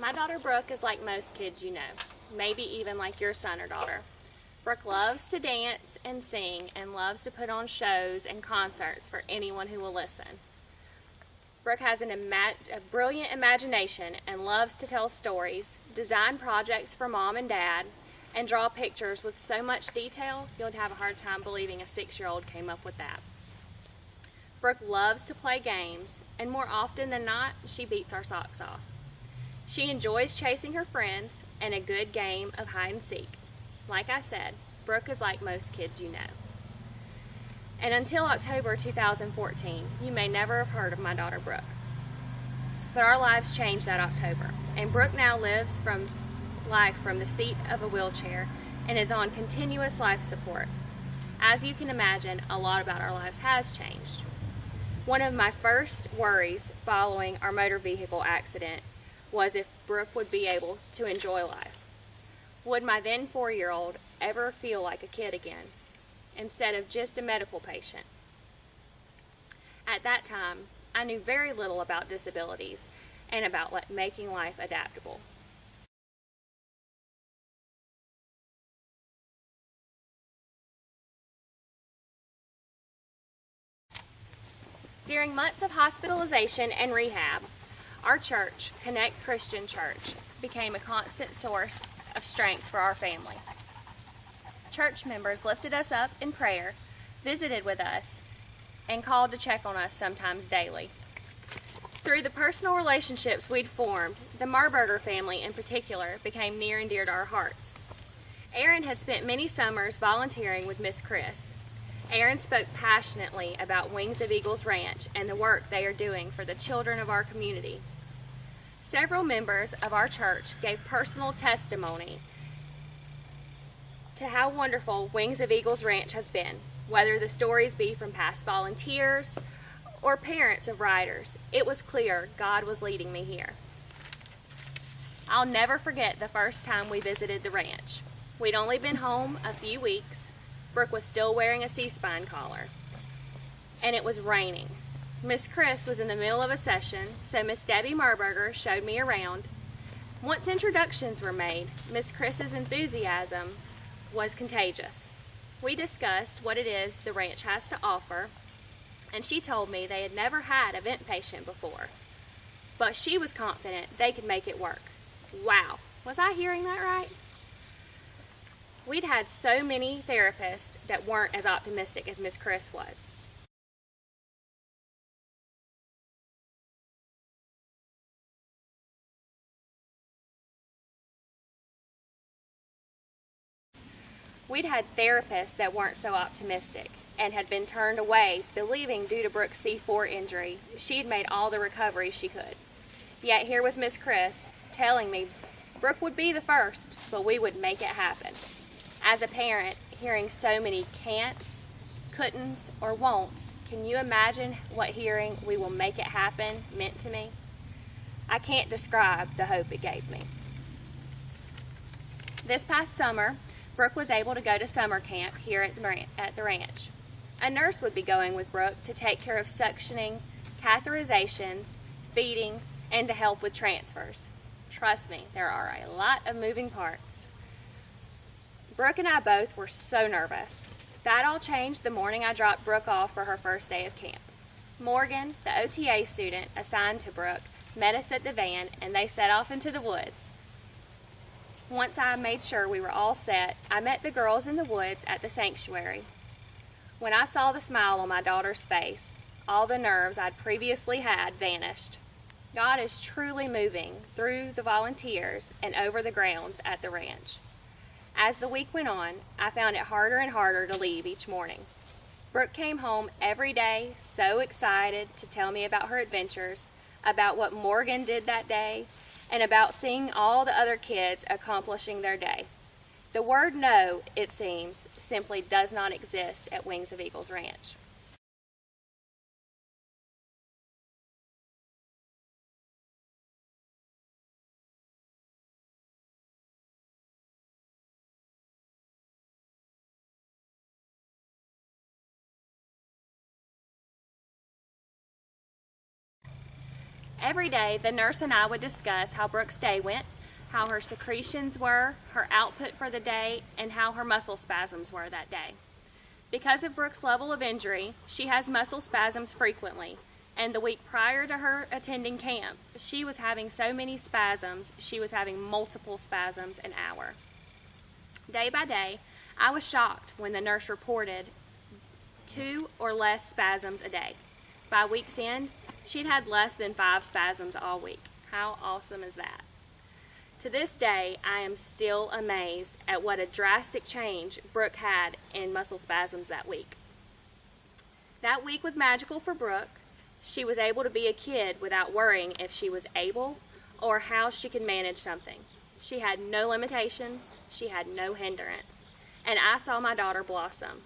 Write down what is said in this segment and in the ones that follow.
My daughter Brooke is like most kids you know, maybe even like your son or daughter. Brooke loves to dance and sing and loves to put on shows and concerts for anyone who will listen. Brooke has a brilliant imagination and loves to tell stories, design projects for mom and dad, and draw pictures with so much detail you'll have a hard time believing a 6-year-old came up with that. Brooke loves to play games, and more often than not, she beats our socks off. She enjoys chasing her friends and a good game of hide and seek. Like I said, Brooke is like most kids you know. And until October 2014, you may never have heard of my daughter Brooke. But our lives changed that October, and Brooke now lives life from the seat of a wheelchair and is on continuous life support. As you can imagine, a lot about our lives has changed. One of my first worries following our motor vehicle accident was if Brooke would be able to enjoy life. Would my then 4-year-old ever feel like a kid again, instead of just a medical patient? At that time, I knew very little about disabilities and about making life adaptable. During months of hospitalization and rehab, our church, Connect Christian Church, became a constant source of strength for our family. Church members lifted us up in prayer, visited with us, and called to check on us sometimes daily. Through the personal relationships we'd formed, the Marburger family in particular became near and dear to our hearts. Aaron had spent many summers volunteering with Miss Chris. Aaron spoke passionately about Wings of Eagles Ranch and the work they are doing for the children of our community. Several members of our church gave personal testimony to how wonderful Wings of Eagles Ranch has been, whether the stories be from past volunteers or parents of riders. It was clear God was leading me here. I'll never forget the first time we visited the ranch. We'd only been home a few weeks. Brooke was still wearing a C-spine collar, and it was raining. Miss Chris was in the middle of a session, so Miss Debbie Marburger showed me around. Once introductions were made, Miss Chris's enthusiasm was contagious. We discussed what it is the ranch has to offer, and she told me they had never had a vent patient before, but she was confident they could make it work. Wow, was I hearing that right? We'd had so many therapists that weren't as optimistic as Miss Chris was. We'd had therapists that weren't so optimistic and had been turned away, believing due to Brooke's C4 injury, she'd made all the recovery she could. Yet here was Miss Chris telling me Brooke would be the first, but we would make it happen. As a parent, hearing so many can'ts, couldn'ts, or won'ts, can you imagine what hearing "we will make it happen" meant to me? I can't describe the hope it gave me. This past summer, Brooke was able to go to summer camp here at the ranch. A nurse would be going with Brooke to take care of suctioning, catheterizations, feeding, and to help with transfers. Trust me, there are a lot of moving parts. Brooke and I both were so nervous. That all changed the morning I dropped Brooke off for her first day of camp. Morgan, the OTA student assigned to Brooke, met us at the van, and they set off into the woods. Once I made sure we were all set, I met the girls in the woods at the sanctuary. When I saw the smile on my daughter's face, all the nerves I'd previously had vanished. God is truly moving through the volunteers and over the grounds at the ranch. As the week went on, I found it harder and harder to leave each morning. Brooke came home every day so excited to tell me about her adventures, about what Morgan did that day, and about seeing all the other kids accomplishing their day. The word no, it seems, simply does not exist at Wings of Eagles Ranch. Every day, the nurse and I would discuss how Brooke's day went, how her secretions were, her output for the day, and how her muscle spasms were that day. Because of Brooke's level of injury, she has muscle spasms frequently, and the week prior to her attending camp, she was having so many spasms, she was having multiple spasms an hour. Day by day, I was shocked when the nurse reported 2 or less spasms a day. By week's end, she'd had less than 5 spasms all week. How awesome is that? To this day, I am still amazed at what a drastic change Brooke had in muscle spasms that week. That week was magical for Brooke. She was able to be a kid without worrying if she was able or how she could manage something. She had no limitations, she had no hindrance, and I saw my daughter blossom.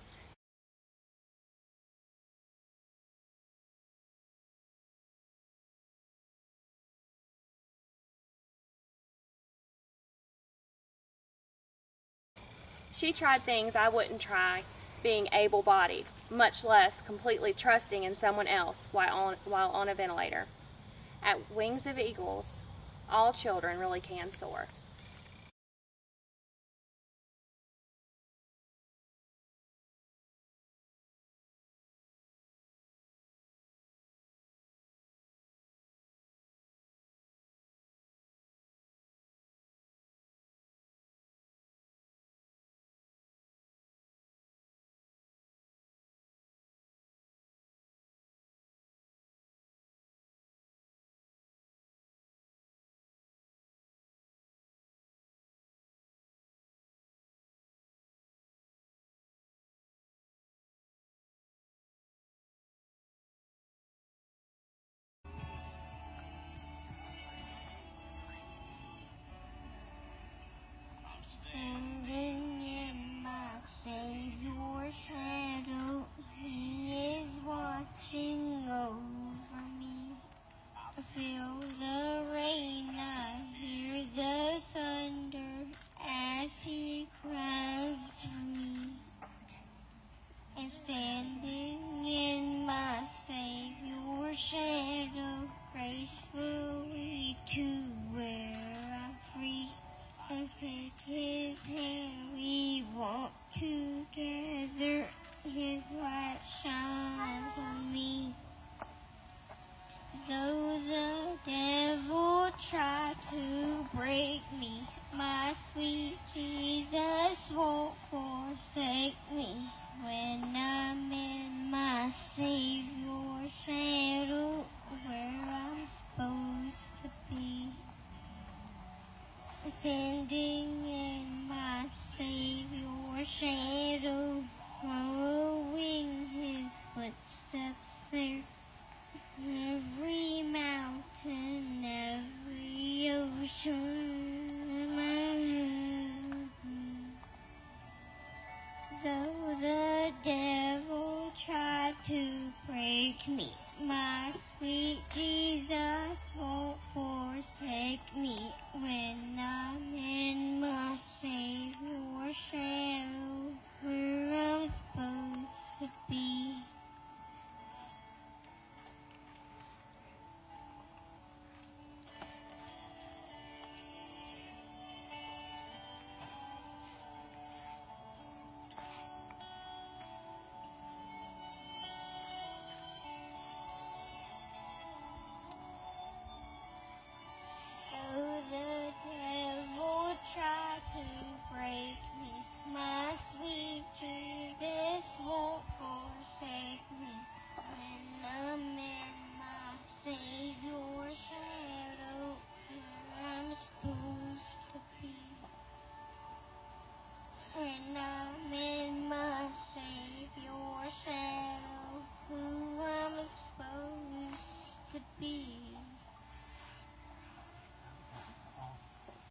She tried things I wouldn't try, being able-bodied, much less completely trusting in someone else while on a ventilator. At Wings of Eagles, all children really can soar. Standing in my Savior's shadow, He is watching over me. I feel the rain, I hear the thunder as He cries for me. And standing in my Savior's shadow, gracefully to where I'm free. And take His hand, we walk together, His light shines on me. Though the devil tried to break me, my sweet Jesus won't forsake me. When I'm in my Savior's shadow, where I'm supposed to be. Standing in my Savior's shadow.